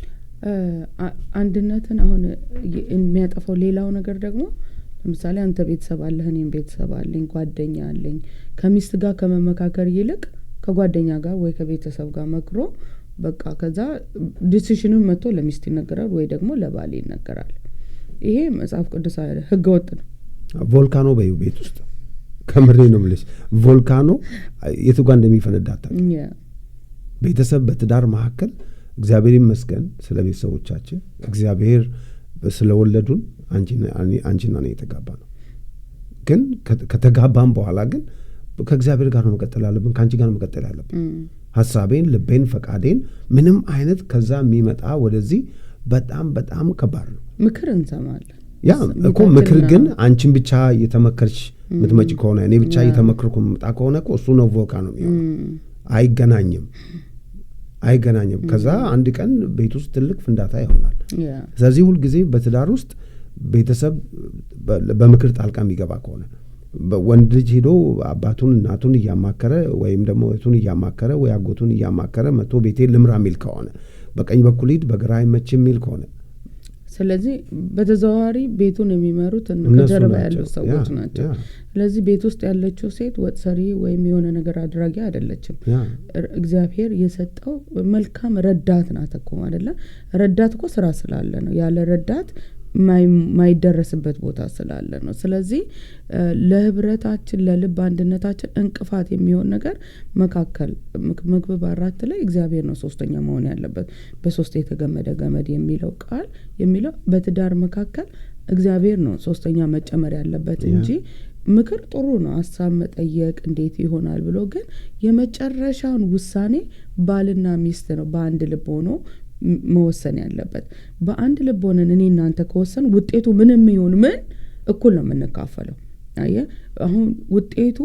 አንድነትን አሁን የሚያጠፋው ሌላው ነገር ደግሞ ለምሳሌ አንተ ቤተሰብ አለህ እኔም ቤተሰብ አለኝ ጓደኛ አለኝ ከሚስት ጋር ከመመካከር ይልቅ ከጓደኛ ጋር ወይ ከቤተሰብ ጋር መክሮ በቃ ከዛ ዲሲሽኑን መጥቶ ለሚስት ይነገራል ወይ ደግሞ ለባል ይነገራል ይሄ መጽሐፍ ቅዱስ ህገ ወጥ ነው ቮልካኖ በቤት ውስጥ ከምሬ ነው ማለት ቮልካኖ የቱ ጋር እንደሚፈነዳ አታውቅም ቤተሰብ በትዳር መካከል እግዚአብሔር ይመስገን ስለ ቤተሰቦቻችን እግዚአብሔር ስለወለዱን አንቺና እኔ የተጋባ ነው ግን ከተጋባን በኋላ ግን ከእግዚአብሔር ጋር ነው መቀጠል ያለብን ካንቺ ጋር ነው መቀጠል ያለብን ሐሳቤን ልቤን ፈቃዴን ምንም አይነት ከዛ የሚመጣ ወደዚህ በጣም ከባድ ነው ምክር እንሰማለን ያ እኮ ምክር ግን አንቺን ብቻ የተመከርሽ ምትመጪ ከሆነ እኔ ብቻ የተመከርኩ መጣ ከሆነ እኮ እሱ ነው ቮልካኖ የሚሆነው አይገናኝም ከዛ አንድ ቀን ቤት ውስጥ ትልቅ ፍንዳታ ይሆናል ስለዚህ ሁሉ ጊዜ በትዳር ውስጥ ቤተሰብ በምክር ጣልቃ የሚገባ ከሆነ ወንድ ልጅ ሄዶ አባቱን እናቱን እያማከረ ወይም ደግሞ እቱን እያማከረ ወይ አጎቱን እያማከረ መቶ ቤቴ ልምራ ሚል ከሆነ በቀኝ በኩል ሂድ በግራ አይመችም ሚል ከሆነ ስለዚህ በተዘዋዋሪ ቤቱን የሚመሩት ከጀርባ ያሉ ሰዎች ናቸው። ስለዚህ ቤት ውስጥ ያለችው ሴት ወጥ ሰሪ ወይም የሆነ ነገር አድራጊ አይደለችም። እግዚአብሔር የሰጠው መልካም ረዳት ናት እኮ አይደለ? ረዳት እኮ ስራ ስላለ ነው። ያለ ረዳት ማይደረስበት ቦታ ስላለ ነው። ስለዚህ ለህብረታችን ለልብ አንድነታችን እንቅፋት የሚሆን ነገር መካከል መክብብ 4 ላይ እግዚአብሔር ነው ሶስተኛ መሆን ያለበት። በሶስት የተገመደ ገመድ የሚለው ቃል የሚለው በትዳር መካከል እግዚአብሔር ነው ሶስተኛ መጨመር ያለበት እንጂ ምክር ጥሩ ነው ሐሳብ መጠየቅ እንዴት ይሆናል ብሎ ግን የመጨረሻውን ውሳኔ ባልና ሚስት ነው በአንድ ልብ ሆኖ መወሰን ያለበት። በአንድ ልብ ሆነን እኔ እናንተ ከወሰን ውጤቱ ምንም ይሁን ምን እኩል ነው የምንካፈለው። አየ አሁን ውጤቱ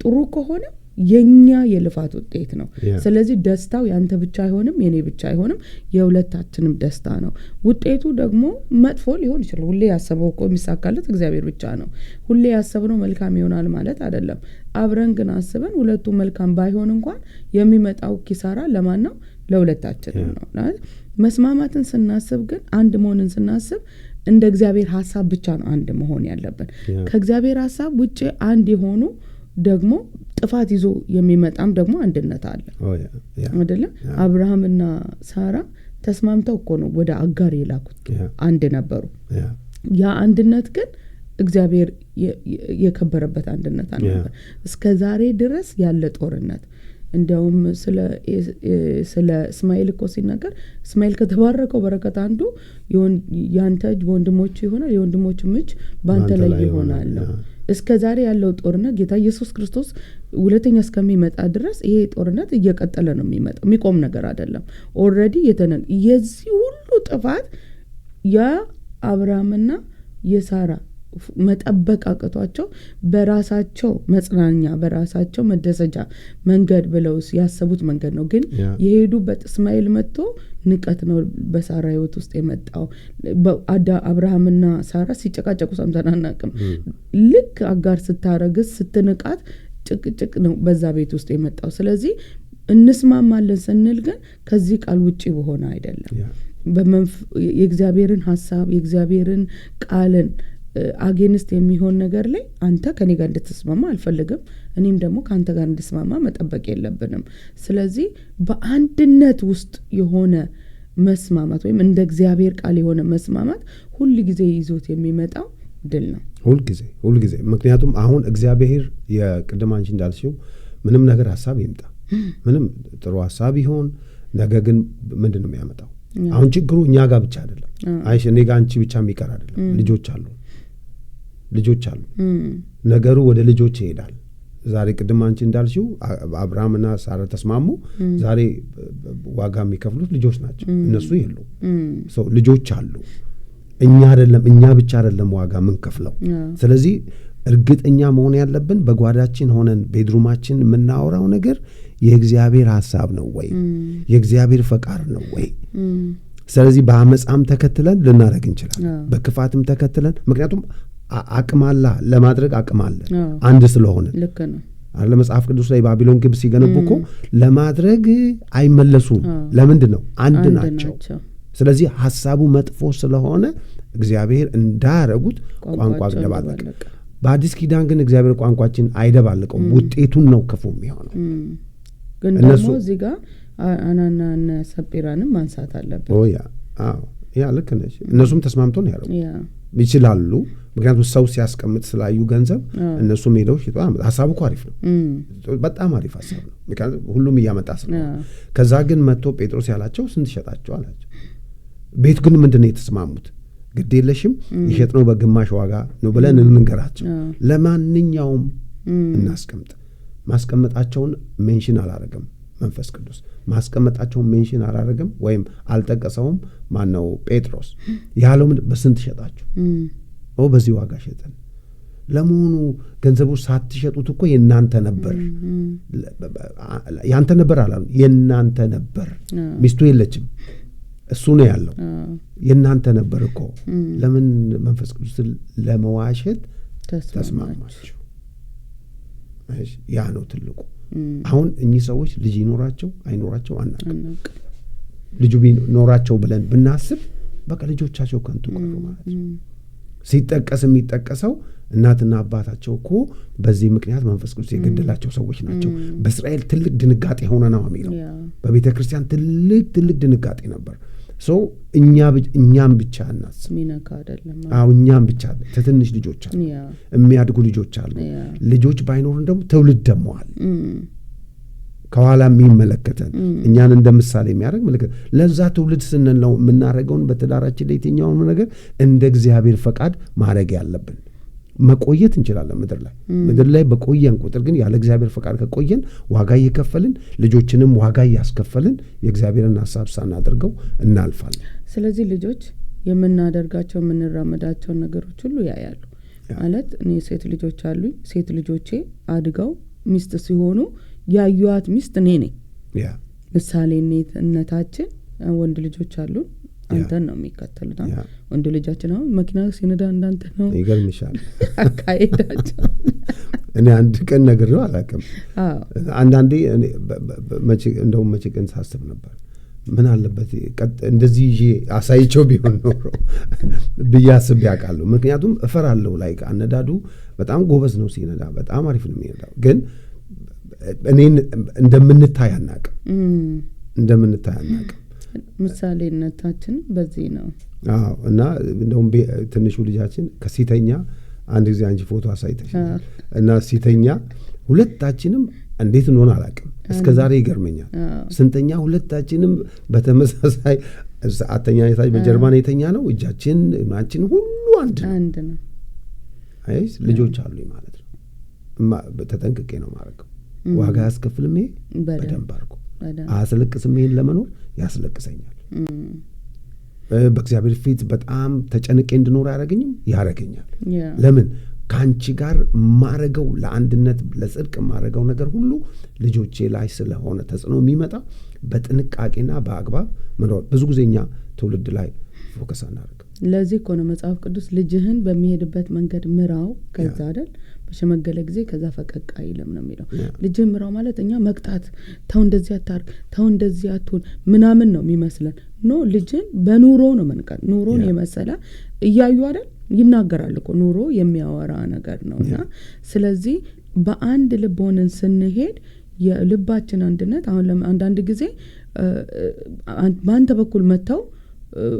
ጥሩ ከሆነ የኛ የልፋት ውጤት ነው። ስለዚህ ደስታው ያንተ ብቻ አይሆንም የኔ ብቻ አይሆንም የሁለታችንም ደስታ ነው። ውጤቱ ደግሞ መጥፎ ሊሆን ይችላል። ሁሌ ያሰበው እኮ የሚሳካለት እግዚአብሔር ብቻ ነው። ሁሌ ያሰብነው መልካም ይሆናል ማለት አይደለም። አብረን ግን አስበን ሁለቱ መልካም ባይሆን እንኳን የሚመጣው ኪሳራ ለማን ነው? ለሁለታችን ነው። መስማማትን ስናስብ ግን አንድ መሆንን ስናስብ እንደ እግዚአብሔር ሐሳብ ብቻ ነው አንድ መሆን ያለብን። ከእግዚአብሔር ሐሳብ ውጪ አንድ የሆኑ ደግሞ ጥፋት ይዞ የሚመጣም ደግሞ አንድነት አለ አይደለ? አብርሃምና ሳራ ተስማምተው እኮ ነው ወደ አጋር የላኩት። አንድ ነበሩ። ያ አንድነት ግን እግዚአብሔር የከበረበት አንድነት ነበር። እስከ ዛሬ ድረስ ያለ ጦርነት እንደውም ስለ እስማኤል እኮ ሲናገር እስማኤል ከተባረከው በረከት አንዱ ያንተ እጅ በወንድሞች ይሆናል የወንድሞች እጅ ባንተ ላይ ይሆናል። እስከ ዛሬ ያለው ጦርነት ጌታ ኢየሱስ ክርስቶስ ሁለተኛ እስከሚመጣ ድረስ ይሄ ጦርነት እየቀጠለ ነው የሚመጣው። የሚቆም ነገር አይደለም። ኦሬዲ የዚህ ሁሉ ጥፋት የአብርሃምና የሳራ መጠበቅ አቅቷቸው በራሳቸው መጽናኛ በራሳቸው መደሰጃ መንገድ ብለው ያሰቡት መንገድ ነው። ግን የሄዱበት እስማኤል መጥቶ ንቀት ነው በሳራ ህይወት ውስጥ የመጣው። አብርሃምና ሳራ ሲጨቃጨቁ ሰምተን አናውቅም። ልክ አጋር ስታረግስ ስትንቃት ጭቅጭቅ ነው በዛ ቤት ውስጥ የመጣው። ስለዚህ እንስማማለን ስንል ግን ከዚህ ቃል ውጪ በሆነ አይደለም። የእግዚአብሔርን ሐሳብ የእግዚአብሔርን ቃልን አጌንስት የሚሆን ነገር ላይ አንተ ከኔ ጋር እንድትስማማ አልፈልግም እኔም ደግሞ ካንተ ጋር እንድስማማ መጠበቅ የለብንም። ስለዚህ በአንድነት ውስጥ የሆነ መስማማት ወይም እንደ እግዚአብሔር ቃል የሆነ መስማማት ሁሉ ጊዜ ይዞት የሚመጣው ድል ነው። ሁሉ ጊዜ ምክንያቱም አሁን እግዚአብሔር የቅድም አንቺ እንዳልሽው ምንም ነገር ሐሳብ ይምጣ ምንም ጥሩ ሐሳብ ይሆን ነገር ግን ምንድነው የሚያመጣው? አሁን ችግሩ እኛ ጋር ብቻ አይደለም። አይሽ እኔ ጋር አንቺ ብቻ የሚቀር አይደለም። ልጆች አሉ ነገሩ ወደ ልጆች ይሄዳል። ዛሬ ቅድም አንቺ እንዳልሽው አብርሃምና ሳራ ተስማሙ። ዛሬ ዋጋ የሚከፍሉት ልጆች ናቸው። እነሱ ይሉ ልጆች አሉ። እኛ ብቻ አይደለም ዋጋ ምን ከፍለው። ስለዚህ እርግጠኛ መሆን ያለብን በጓዳችን ሆነን ቤድሩማችን የምናወራው ነገር የእግዚአብሔር ሐሳብ ነው ወይ የእግዚአብሔር ፈቃድ ነው ወይ? ስለዚህ በአመጻም ተከትለን ልናረግ እንችላለን በክፋትም ተከትለን ምክንያቱም አቅማላ ለማድረግ አቅማለ አንድ ስለሆነ ልክ ነው አለ መጽሐፍ ቅዱስ ላይ ባቢሎን ግብ ሲገነቡ እኮ ለማድረግ አይመለሱም። ለምንድን ነው? አንድ ናቸው። ስለዚህ ሐሳቡ መጥፎ ስለሆነ እግዚአብሔር እንዳያረጉት ቋንቋ ደባለቀ። በአዲስ ኪዳን ግን እግዚአብሔር ቋንቋችን አይደባልቀው ውጤቱን ነው ክፉ የሚሆነው። ግን ደግሞ እዚህ ጋር አናናና ሰጲራንም ማንሳት አለበት። ያ ልክ ነሽ። እነሱም ተስማምቶ ነው ያለው ይችላሉ። ምክንያቱም ሰው ሲያስቀምጥ ስላዩ ገንዘብ እነሱም ሄደው ሽጧል። ሐሳቡ እኮ አሪፍ ነው በጣም አሪፍ ሐሳብ ነው። ምክንያቱም ሁሉም እያመጣ ስለሆነ ከዛ ግን መጥቶ ጴጥሮስ ያላቸው ስንት ሸጣቸው አላቸው። ቤት ግን ምንድነው የተስማሙት? ግድ የለሽም ይሸጥነው በግማሽ ዋጋ ነው ብለን እንንገራቸው። ለማንኛውም እናስቀምጥ። ማስቀመጣቸውን ሜንሽን አላረገም መንፈስ ቅዱስ ማስቀመጣቸውን ሜንሽን አላረገም ወይም አልጠቀሰውም። ማነው ጴጥሮስ ያለው በስንት ሸጣችሁ? በዚህ ዋጋ ሸጠን። ለመሆኑ ገንዘቡ ሳትሸጡት እኮ የናንተ ነበር። ያንተ ነበር አላሉ የናንተ ነበር። ሚስቱ የለችም እሱ ነው ያለው የናንተ ነበር እኮ። ለምን መንፈስ ቅዱስ ለመዋሸት ተስማማችሁ? ያ ነው ትልቁ። አሁን እኚህ ሰዎች ልጅ ይኖራቸው አይኖራቸው አናውቅም። ልጁ ቢኖራቸው ብለን ብናስብ በቃ ልጆቻቸው ከንቱ ቀሩ ማለት ነው። ሲጠቀስ የሚጠቀሰው እናትና አባታቸው እኮ በዚህ ምክንያት መንፈስ ቅዱስ የገደላቸው ሰዎች ናቸው። በእስራኤል ትልቅ ድንጋጤ ሆነ ነው የሚለው። በቤተ ክርስቲያን ትልቅ ድንጋጤ ነበር። ሰው እኛም ብቻ እናስብ። ሚነካ አይደለም። እኛም ብቻ ትንሽ ልጆች አሉ፣ የሚያድጉ ልጆች አሉ። ልጆች ባይኖሩን ደግሞ ትውልድ ደግሞ አለ ከኋላ የሚመለከተን እኛን እንደ ምሳሌ የሚያደርግ ምልክት። ለዛ ትውልድ ስንል ነው የምናደርገውን በትዳራችን ላይ የትኛውን ነገር እንደ እግዚአብሔር ፈቃድ ማድረግ ያለብን። መቆየት እንችላለን ምድር ላይ በቆየን ቁጥር ግን ያለ እግዚአብሔር ፈቃድ ከቆየን ዋጋ እየከፈልን ልጆችንም ዋጋ እያስከፈልን የእግዚአብሔርን ሐሳብ ሳናደርገው እናልፋለን። ስለዚህ ልጆች የምናደርጋቸው የምንራመዳቸውን ነገሮች ሁሉ ያያሉ ማለት እኔ ሴት ልጆች አሉኝ። ሴት ልጆቼ አድገው ሚስት ሲሆኑ ያዩዋት ሚስት እኔ ነኝ። ምሳሌነታችን ወንድ ልጆች አሉን። አንተን ነው የሚከተሉት። ወንድ ልጃችን አሁን መኪና ሲነዳ እንዳንተ ነው። ይገርምሻል አካሄዳቸው። እኔ አንድ ቀን ነግሬው አላውቅም። አንዳንዴ እንደውም መቼ ቀን ሳስብ ነበር ምን አለበት እንደዚህ ይዤ አሳይቸው ቢሆን ኖሮ ብዬ አስቤ አውቃለሁ። ምክንያቱም እፈራለሁ። ላይ አነዳዱ በጣም ጎበዝ ነው ሲነዳ፣ በጣም አሪፍ ነው የሚነዳው። ግን እኔን እንደምንታይ አናውቅም። ምሳሌነታችን በዚህ ነው። እና እንደውም ትንሹ ልጃችን ከሲተኛ አንድ ጊዜ አንቺ ፎቶ አሳይተሻል እና ሲተኛ ሁለታችንም እንዴት እንደሆነ አላውቅም እስከ ዛሬ ይገርመኛል። ስንተኛ ሁለታችንም በተመሳሳይ አተኛኘታችን በጀርባን የተኛ ነው። እጃችን ምናችን ሁሉ አንድ ነው። አይስ ልጆች አሉኝ ማለት ነው። ተጠንቅቄ ነው ማረከው። ዋጋ ያስከፍልም ይሄ በደንብ አርጎ አስለቅስም ይሄን ለመኖር ያስለቅሰኛል። በእግዚአብሔር ፊት በጣም ተጨንቄ እንድኖር ያረገኛል። ለምን ካንቺ ጋር ማረገው ለአንድነት ለጽድቅ ማረገው ነገር ሁሉ ልጆቼ ላይ ስለሆነ ተጽዕኖ የሚመጣ በጥንቃቄና በአግባብ መኖር። ብዙ ጊዜኛ ትውልድ ላይ ፎከስ አናደርግ። ለዚህ እኮ ነው መጽሐፍ ቅዱስ ልጅህን በሚሄድበት መንገድ ምራው ከዛ አይደል በሸመገለ ጊዜ ከዛ ፈቀቅ አይልም ነው የሚለው። ልጅህን ምራው ማለት እኛ መቅጣት ተው እንደዚህ አታርግ ተው እንደዚህ አትሁን ምናምን ነው የሚመስለን። ኖ ልጅን በኑሮ ነው መንቀር። ኑሮን የመሰለ እያዩ አይደል ይናገራል እኮ ኑሮ የሚያወራ ነገር ነውና ስለዚህ በአንድ ልብ ሆነን ስንሄድ የልባችን አንድነት አሁን አንዳንድ ጊዜ በአንተ በኩል መተው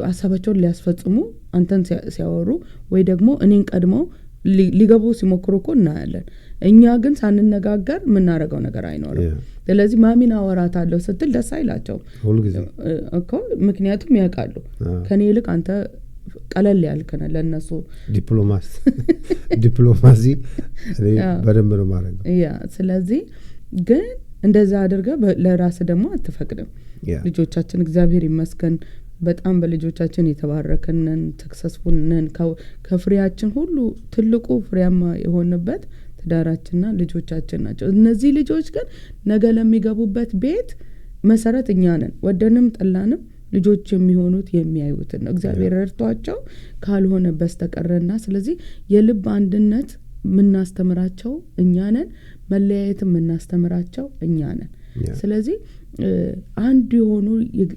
ሐሳባቸውን ሊያስፈጽሙ አንተን ሲያወሩ ወይ ደግሞ እኔን ቀድመው ሊገቡ ሲሞክሩ እኮ እናያለን። እኛ ግን ሳንነጋገር የምናደርገው ነገር አይኖርም። ስለዚህ ማሚን አወራታለሁ ስትል ደስ አይላቸው እኮ ምክንያቱም ያውቃሉ ከኔ ይልቅ አንተ ቀለል ያልከነ ለነሱ ዲፕሎማሲ በደንብ ነው ማለት ነው። ስለዚህ ግን እንደዛ አድርገ ለራስ ደግሞ አትፈቅድም። ልጆቻችን እግዚአብሔር ይመስገን በጣም በልጆቻችን የተባረከነን ተክሰስፉልነን ከፍሬያችን ሁሉ ትልቁ ፍሬያማ የሆነበት ትዳራችንና ልጆቻችን ናቸው። እነዚህ ልጆች ግን ነገ ለሚገቡበት ቤት መሰረት እኛ ነን። ወደንም ጠላንም ልጆች የሚሆኑት የሚያዩትን ነው እግዚአብሔር ረድቷቸው ካልሆነ በስተቀረና ስለዚህ የልብ አንድነት ምናስተምራቸው እኛ ነን። መለያየትም ምናስተምራቸው እኛ ነን። ስለዚህ አንድ የሆኑ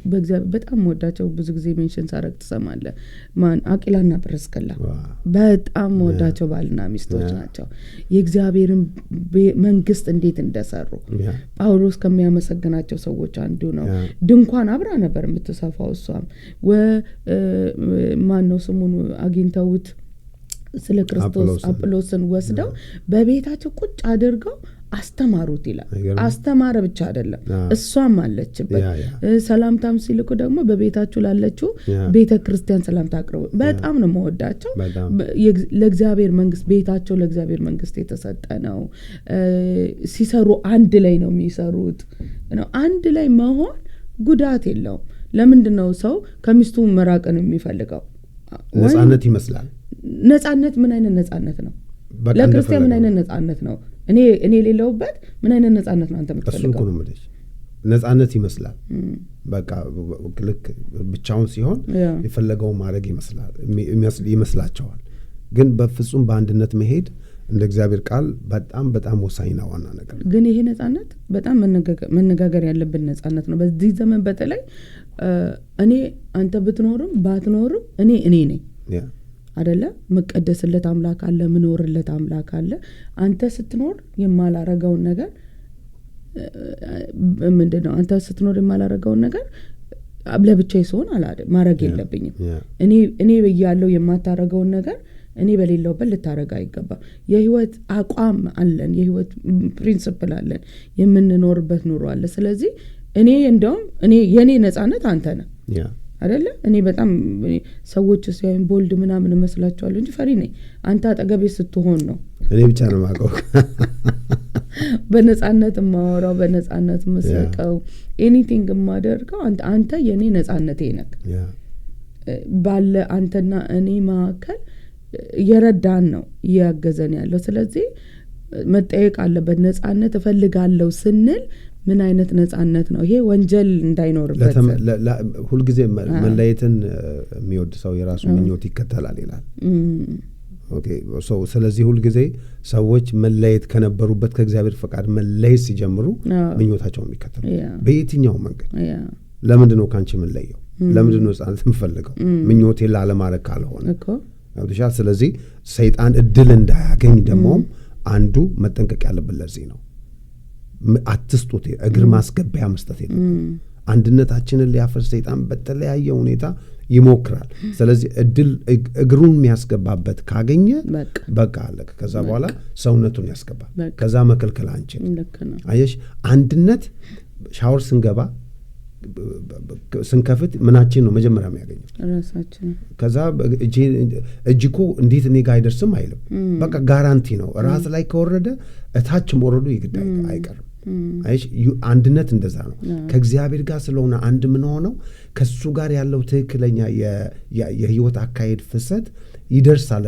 በእግዚአብሔር በጣም ወዳቸው ብዙ ጊዜ ሜንሽን ሳረግ ትሰማለህ። ማን አቂላና ጵርስቅላ በጣም ወዳቸው ባልና ሚስቶች ናቸው። የእግዚአብሔርን መንግስት እንዴት እንደሰሩ ጳውሎስ ከሚያመሰግናቸው ሰዎች አንዱ ነው። ድንኳን አብራ ነበር የምትሰፋው እሷም ማን ነው ስሙን አግኝተውት ስለ ክርስቶስ አጵሎስን ወስደው በቤታቸው ቁጭ አድርገው አስተማሩት ይላል። አስተማረ ብቻ አይደለም እሷም አለችበት። ሰላምታም ሲልኩ ደግሞ በቤታችሁ ላለችው ቤተክርስቲያን ሰላምታ አቅርቡ። በጣም ነው መወዳቸው። ለእግዚአብሔር መንግስት ቤታቸው ለእግዚአብሔር መንግስት የተሰጠ ነው። ሲሰሩ አንድ ላይ ነው የሚሰሩት ነው። አንድ ላይ መሆን ጉዳት የለውም። ለምንድነው ሰው ከሚስቱ መራቅን የሚፈልገው? ነፃነት ይመስላል። ነፃነት ምን አይነት ነፃነት ነው? ለክርስቲያን ምን አይነት ነፃነት ነው? እኔ ሌለውበት ምን አይነት ነፃነት ነው አንተ የምትፈልገው? እሱ ነው ማለት ነፃነት ይመስላል። በቃ ልክ ብቻውን ሲሆን የፈለገው ማድረግ ይመስላቸዋል። ግን በፍጹም በአንድነት መሄድ እንደ እግዚአብሔር ቃል በጣም በጣም ወሳኝና ዋና ነገር ነው። ግን ይሄ ነጻነት በጣም መነጋገር ያለብን ነጻነት ነው። በዚህ ዘመን በተለይ እኔ አንተ ብትኖርም ባትኖርም እኔ ነኝ አይደለ? መቀደስለት አምላክ አለ፣ ምኖርለት አምላክ አለ። አንተ ስትኖር የማላረጋውን ነገር ምንድነው? አንተ ስትኖር የማላረጋውን ነገር ለብቻዬ ስሆን ማረግ የለብኝም። እኔ በያለው የማታረጋውን ነገር እኔ በሌለውበት ልታረጋ አይገባም። የህይወት አቋም አለን፣ የህይወት ፕሪንሲፕል አለን፣ የምንኖርበት ኑሮ አለ። ስለዚህ እኔ እንደውም የኔ ነጻነት አንተ ነህ አይደለ? እኔ በጣም ሰዎች ሲያዩኝ ቦልድ ምናምን መስላቸዋለሁ እንጂ ፈሪ ነኝ። አንተ አጠገቤ ስትሆን ነው እኔ ብቻ ነው ማቀው በነጻነት ማወራው፣ በነጻነት መስቀው ኤኒቲንግ ማደርገው አንተ የኔ ነጻነቴ ነህ። ባለ አንተና እኔ መካከል የረዳን ነው ያገዘን ያለው። ስለዚህ መጠየቅ አለበት። ነጻነት እፈልጋለሁ ስንል ምን አይነት ነጻነት ነው? ይሄ ወንጀል እንዳይኖርበት ሁሉ ጊዜ መለየትን የሚወድ ሰው የራሱ ምኞት ይከተላል ይላል። ኦኬ ስለዚህ ሁሉ ጊዜ ሰዎች መለየት ከነበሩበት ከእግዚአብሔር ፈቃድ መለየት ሲጀምሩ ምኞታቸውን የሚከተሉ በየትኛው መንገድ ለምንድን ነው ካንቺ መለየው? ለምንድን ነው ነጻነት የምፈልገው? ምኞቴን ላለማድረግ ካልሆነ ያውጥሻል። ስለዚህ ሰይጣን እድል እንዳያገኝ ደግሞ አንዱ መጠንቀቅ ያለበት ለዚህ ነው። አትስጡት፣ እግር ማስገቢያ መስጠት የለም። አንድነታችንን ሊያፈርስ ሰይጣን በተለያየ ሁኔታ ይሞክራል። ስለዚህ እድል እግሩን የሚያስገባበት ካገኘ በቃ አለ። ከዛ በኋላ ሰውነቱን ያስገባል። ከዛ መከልከል አንችል። አየሽ፣ አንድነት ሻወር ስንገባ ስንከፍት ምናችን ነው መጀመሪያ የሚያገኘው? ራሳችን። ከዛ እጅኮ እንዴት እኔ ጋር አይደርስም አይልም። በቃ ጋራንቲ ነው። ራስ ላይ ከወረደ እታች መውረዱ ይግድ አይቀርም። አይሽ አንድነት እንደዛ ነው። ከእግዚአብሔር ጋር ስለሆነ አንድ ምን ሆነው ከሱ ጋር ያለው ትክክለኛ የህይወት አካሄድ ፍሰት ይደርሳል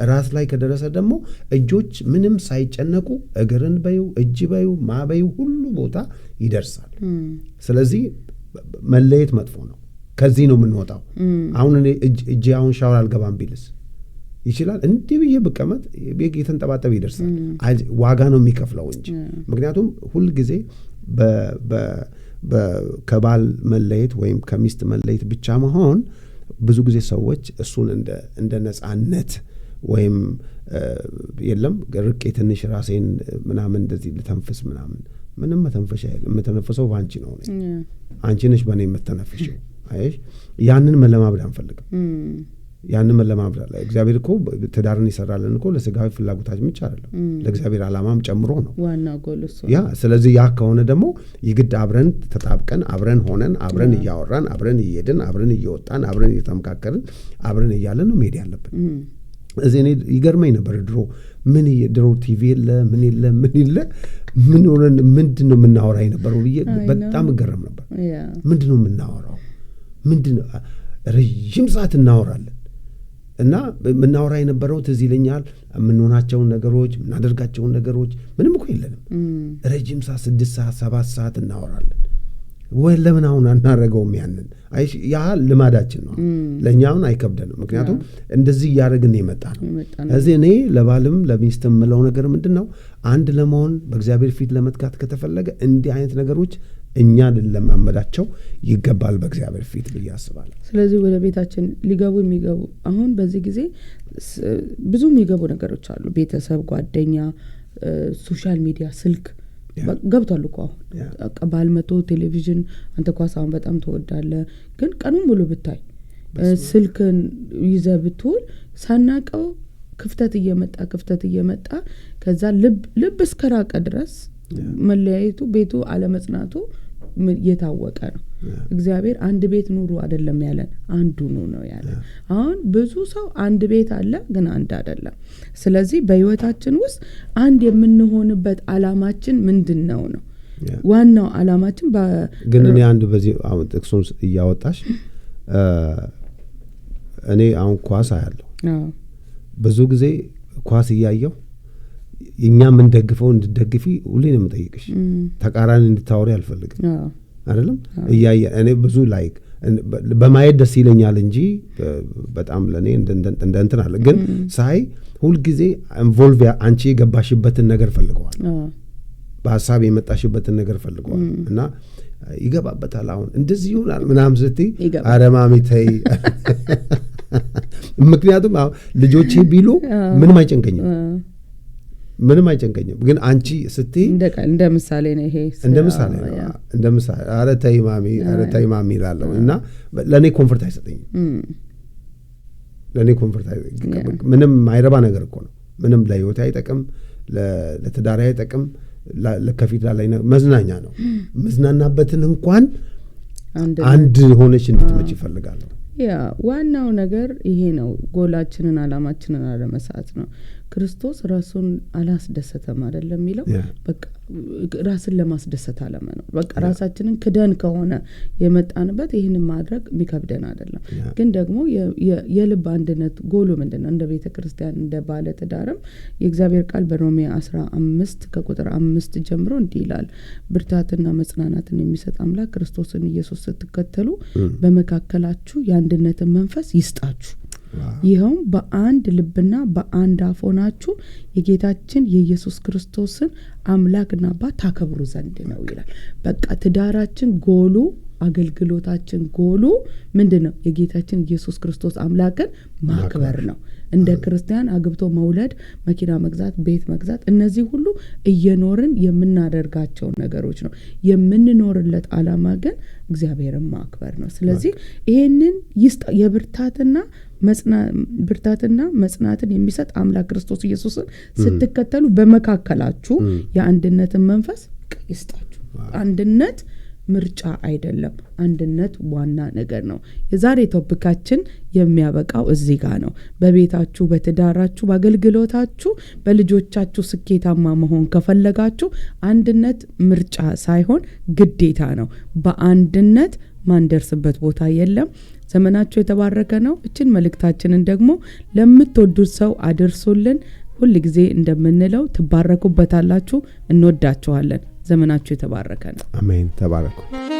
ራስ ላይ ከደረሰ ደግሞ እጆች ምንም ሳይጨነቁ እግርን በዩ እጅ በዩ ማበዩ ሁሉ ቦታ ይደርሳል። ስለዚህ መለየት መጥፎ ነው። ከዚህ ነው የምንወጣው። አሁን እጄ አሁን ሻወር አልገባም ቢልስ ይችላል? እንዲህ ብዬ ብቀመጥ የተንጠባጠበ ይደርሳል። ዋጋ ነው የሚከፍለው እንጂ። ምክንያቱም ሁል ጊዜ ከባል መለየት ወይም ከሚስት መለየት ብቻ መሆን ብዙ ጊዜ ሰዎች እሱን እንደ ነጻነት ወይም የለም ርቄ ትንሽ ራሴን ምናምን እንደዚህ ልተንፍስ ምንም መተንፈሻ የለም። የምተነፍሰው ባንቺ ነው። አንቺ ነሽ በእኔ የምትተነፍሽው። አይሽ ያንን መለማመድ አንፈልግም። ያንን መለማመድ አለ። እግዚአብሔር እኮ ትዳርን ይሰራልን እኮ ለስጋዊ ፍላጎታችን ብቻ አይደለም፣ ለእግዚአብሔር ዓላማም ጨምሮ ነው ዋና ጎል እሱ። ስለዚህ ያ ከሆነ ደግሞ ይግድ አብረን ተጣብቀን አብረን ሆነን አብረን እያወራን አብረን እየሄድን አብረን እየወጣን አብረን እየተመካከርን አብረን እያለን ነው መሄድ ያለብን። እዚህ እኔ ይገርመኝ ነበር ድሮ ቲቪ የለ ምን ሆነን ምንድን ነው የምናወራ የነበረው ብዬ በጣም እገረም ነበር። ምንድን ነው የምናወራው? ረዥም ሰዓት እናወራለን እና የምናወራ የነበረው ትዝ ይለኛል። የምንሆናቸውን ነገሮች የምናደርጋቸውን ነገሮች ምንም እኮ የለንም። ረዥም ሰዓት 6 ሰዓት 7 ሰዓት እናወራለን። ወይ ለምን አሁን አናረገውም? ያንን ያ ልማዳችን ነው። ለእኛውን አይከብደንም። ምክንያቱም እንደዚህ እያደረግን የመጣ ነው። እዚህ እኔ ለባልም ለሚስትም የምለው ነገር ምንድን ነው፣ አንድ ለመሆን በእግዚአብሔር ፊት ለመትጋት ከተፈለገ እንዲህ አይነት ነገሮች እኛ ልንለማመዳቸው ይገባል በእግዚአብሔር ፊት ብዬ አስባለሁ። ስለዚህ ወደ ቤታችን ሊገቡ የሚገቡ አሁን በዚህ ጊዜ ብዙ የሚገቡ ነገሮች አሉ። ቤተሰብ፣ ጓደኛ፣ ሶሻል ሚዲያ፣ ስልክ ገብቷል እኮ አሁን ባል መቶ ቴሌቪዥን አንተ ኳስ አሁን በጣም ትወዳለህ፣ ግን ቀኑን ሙሉ ብታይ ስልክን ይዘህ ብትውል ሳናቀው ክፍተት እየመጣ ከዛ ልብ እስከራቀ ድረስ መለያየቱ ቤቱ አለመጽናቱ የታወቀ ነው። እግዚአብሔር አንድ ቤት ኑሩ አይደለም ያለን፣ አንዱ ነው ያለን። አሁን ብዙ ሰው አንድ ቤት አለ ግን አንድ አይደለም። ስለዚህ በህይወታችን ውስጥ አንድ የምንሆንበት አላማችን ምንድነው ነው ዋናው አላማችን። ግን እኔ አንድ በዚህ አሁን ጥቅሱን እያወጣሽ እኔ አሁን ኳስ አያለሁ። ብዙ ጊዜ ኳስ እያየሁ እኛ ምን ደግፈው እንድትደግፊ ሁሌ ነው የምጠይቅሽ። ተቃራኒ እንድታወሪ አልፈልግም አይደለም። እኔ ብዙ ላይክ በማየት ደስ ይለኛል እንጂ በጣም ለኔ እንደ እንትን አለ። ግን ሳይ ሁልጊዜ ኢንቮልቭ አንቺ የገባሽበትን ነገር ፈልገዋል፣ በሐሳብ የመጣሽበትን ነገር ፈልገዋል እና ይገባበታል። አሁን እንደዚህ ይሆናል ምናምን ስትይ ኧረ ማሚ ተይ። ምክንያቱም አሁን ልጆቼ ቢሉ ምንም አይጨንቀኝም። ግን አንቺ ስትይ እንደ ምሳሌ ነው ይሄ እንደ ምሳሌ ኧረ ተይ ማሚ እላለሁ እና ለእኔ ኮንፈርት አይሰጠኝም። ምንም አይረባ ነገር እኮ ነው። ምንም ለህይወት አይጠቅም፣ ለትዳር አይጠቅም። ለከፊት ላይ መዝናኛ ነው። መዝናናበትን እንኳን አንድ ሆነች እንድትመጭ ይፈልጋል። ያ ዋናው ነገር ይሄ ነው። ጎላችንን አላማችንን አለመሳት ነው። ክርስቶስ ራሱን አላስደሰተም አይደለም የሚለው። በቃ ራስን ለማስደሰት አለመኖር። በቃ ራሳችንን ክደን ከሆነ የመጣንበት ይህንን ማድረግ የሚከብደን አይደለም። ግን ደግሞ የልብ አንድነት ጎሉ ምንድነው? እንደ ቤተ ክርስቲያን እንደ ባለ ትዳርም የእግዚአብሔር ቃል በሮሜ 15 ከቁጥር 5 ጀምሮ እንዲህ ይላል፣ ብርታትና መጽናናትን የሚሰጥ አምላክ ክርስቶስን ኢየሱስ ስትከተሉ በመካከላችሁ የአንድነትን መንፈስ ይስጣችሁ። ይኸውም በአንድ ልብና በአንድ አፍ ሆናችሁ የጌታችን የኢየሱስ ክርስቶስን አምላክና አባት ታከብሩ ዘንድ ነው ይላል። በቃ ትዳራችን ጎሉ፣ አገልግሎታችን ጎሉ ምንድነው? የጌታችን ኢየሱስ ክርስቶስ አምላክን ማክበር ነው። እንደ ክርስቲያን አግብቶ መውለድ፣ መኪና መግዛት፣ ቤት መግዛት፣ እነዚህ ሁሉ እየኖርን የምናደርጋቸው ነገሮች ነው። የምንኖርለት ዓላማ ግን እግዚአብሔርን ማክበር ነው። ስለዚህ ይሄንን የብርታትና መጽናትን የሚሰጥ አምላክ ክርስቶስ ኢየሱስን ስትከተሉ በመካከላችሁ የአንድነትን መንፈስ ይስጣችሁ። አንድነት ምርጫ አይደለም። አንድነት ዋና ነገር ነው። የዛሬ ቶፒካችን የሚያበቃው እዚህ ጋር ነው። በቤታችሁ፣ በትዳራችሁ፣ በአገልግሎታችሁ፣ በልጆቻችሁ ስኬታማ መሆን ከፈለጋችሁ አንድነት ምርጫ ሳይሆን ግዴታ ነው። በአንድነት ማንደርስበት ቦታ የለም። ዘመናችሁ የተባረከ ነው። እችን መልእክታችንን ደግሞ ለምትወዱት ሰው አድርሱልን። ሁል ጊዜ እንደምንለው ትባረኩበታላችሁ። እንወዳችኋለን። ዘመናችሁ የተባረከ ነው። አሜን። ተባረኩ።